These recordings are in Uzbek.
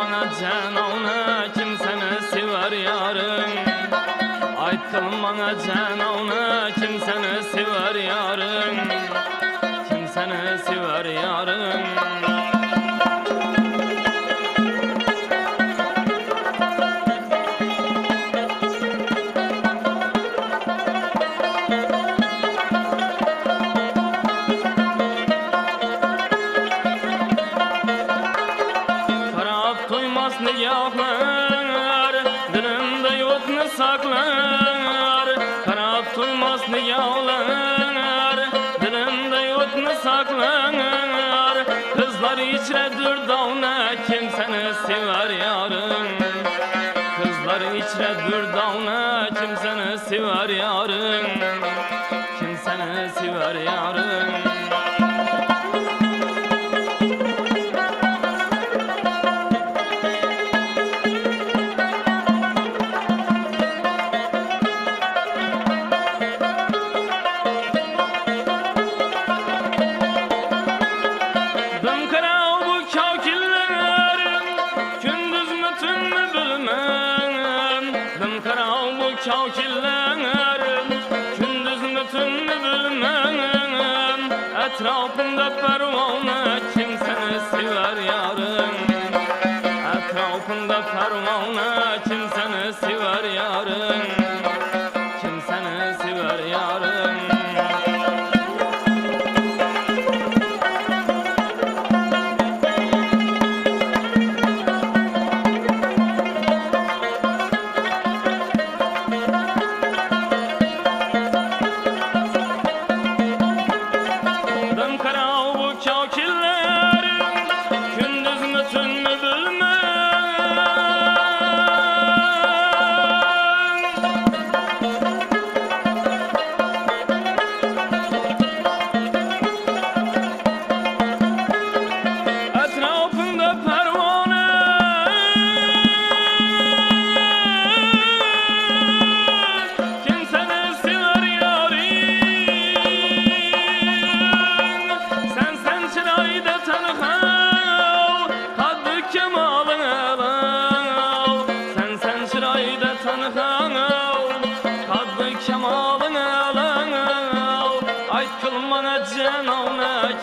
bana canavna kim seni sever yarın. Aytqın bana canavna kim seni sever yarın. Kim seni sever yarın. Niyahlar, dilimde yutni saklar. Qarab tuymas niyahlar, dilimde yutni saklar. Kızlar içre dürdavna kim seni sever yarın. Kızlar içre dürdavna kim seni sever yarın. Kim seni sever yarın. Etrafında pervane kim seni sever yarın. Etrafında pervane kim seni sever yarın. Kim seni sever yarın.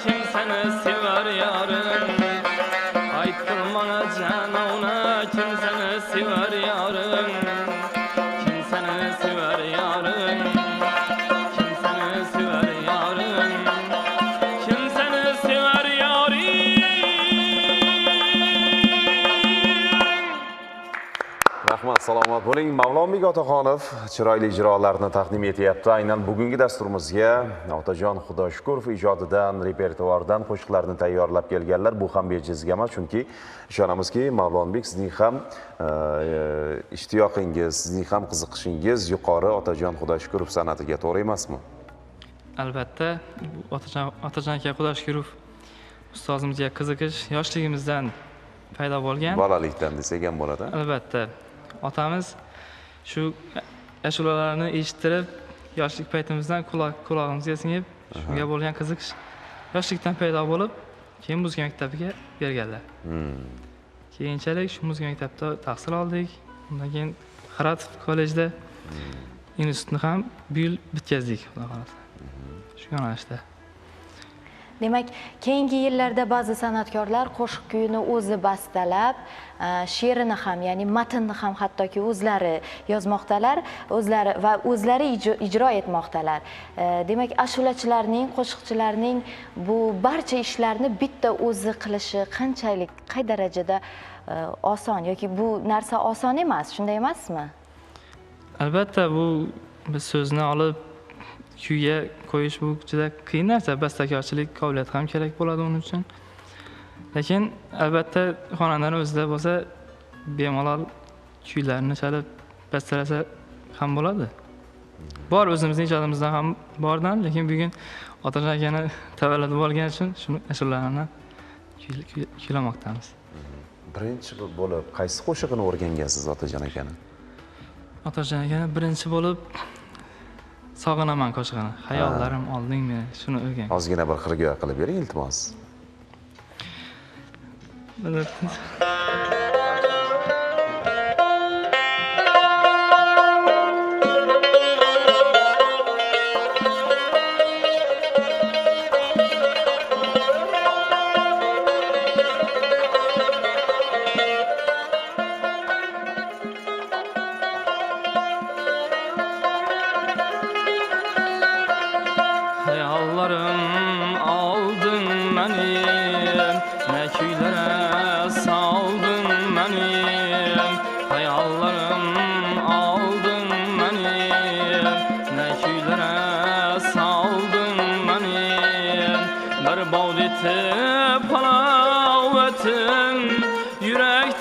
Kim seni sever yarın. Aytqın bana canavna kim seni sever yarın. Kim seni sever yarın. Kim seni sever yarın. Kim seni sever yarın. Rahmat, salomat bo'ling. Mavlonbek Otaxonov chiroyli ijrolarni taqdim etyapti. Aynan bugungi dasturimizga Otajon Xudoshkurov ijodidan, repertuardan qo'shiqlarni tayyorlab kelganlar. Bu ham bejizga emas, chunki ishonamizki, Mavlonbek sizning ham ishtiyoqingiz, sizning ham qiziqishingiz yuqori Otajon Xudoshkurov san'atiga, to'g'ri emasmi? Albatta, Otajon aka Xudoshkurov ustozimizga qiziqish yoshligimizdan paydo bo'lgan. Bolalikdan desak ham bo'ladi. Albatta. Otamiz shu ashulalarni eshittirib, yoshlik paytimizdan qulog'imizga singib, shunga bo'lgan qiziqish yoshlikdan paydo bo'lib, keyin muzika maktabiga berganlar. Keyinchalik shu muzika maktabida tahsil oldik. Undan keyin Xaratov kollejda institutni ham bu yil bitkazdik, xudo xolasa. Shu yo'nalishda. Demak, keyingi yillarda ba'zi san'atkorlar qo'shiq kuyini o'zi bastalab, she'rini ham, ya'ni matnni ham hattoki o'zlari yozmoqdalar, o'zlari ijro etmoqdalar. Demak, ashulachilarning, qo'shiqchilarning bu barcha ishlarni bitta o'zi qilishi qanchalik, qay darajada oson yoki bu narsa oson emas, shunday emasmi? Albatta, bu biz so'zni olib kuyga qo'yish bu juda qiyin narsa, bastakorchilik qobiliyati ham kerak bo'ladi uning uchun. Lekin albatta xonandaning o'zida bo'lsa, bemalol kuylarni chalib bastalasa ham bo'ladi. Bor, o'zimizning ijodimizda ham bordan, lekin bugun Otajon akani tavalludi bo'lgani uchun shuni ashulalarni kuylamoqdamiz. Birinchi bo'lib qaysi qo'shig'ini o'rgangansiz Otajon akani? Otajon akani birinchi bo'lib Sog'inaman qo'shig'ini. Xayollarim olding meni, shuni o'rgan. Ozgina bir xirgoyi qilib bering, iltimos.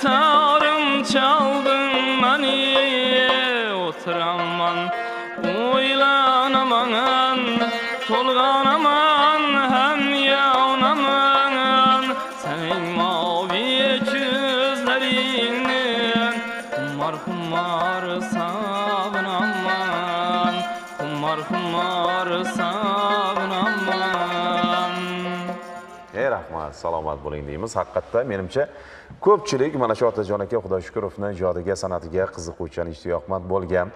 tarım çaldın mani oturaman oylanaman tolganaman hem yavnaman senin mavi gözlerini kumar kumar savınaman kumar kumar savınaman. Rahmat, salomat bo'ling deymiz. Haqiqatda menimcha ko'pchilik mana shu Otajon aka Xudo shukurovning ijodiga, san'atiga qiziquvchan, ishtiyoqmand bo'lgan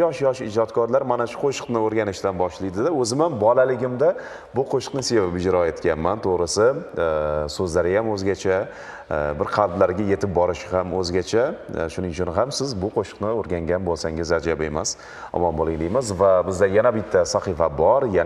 yosh ijodkorlar mana shu qo'shiqni o'rganishdan boshlaydi-da. O'zim ham bolaligimda bu qo'shiqni sevib ijro etganman. To'g'risi, so'zlari ham o'zgacha, bir qalblarga yetib borishi ham o'zgacha. Shuning uchun ham siz bu qo'shiqni o'rgangan bo'lsangiz ajab emas. Omon bo'ling deymiz va bizda yana bitta sahifa bor, ya'ni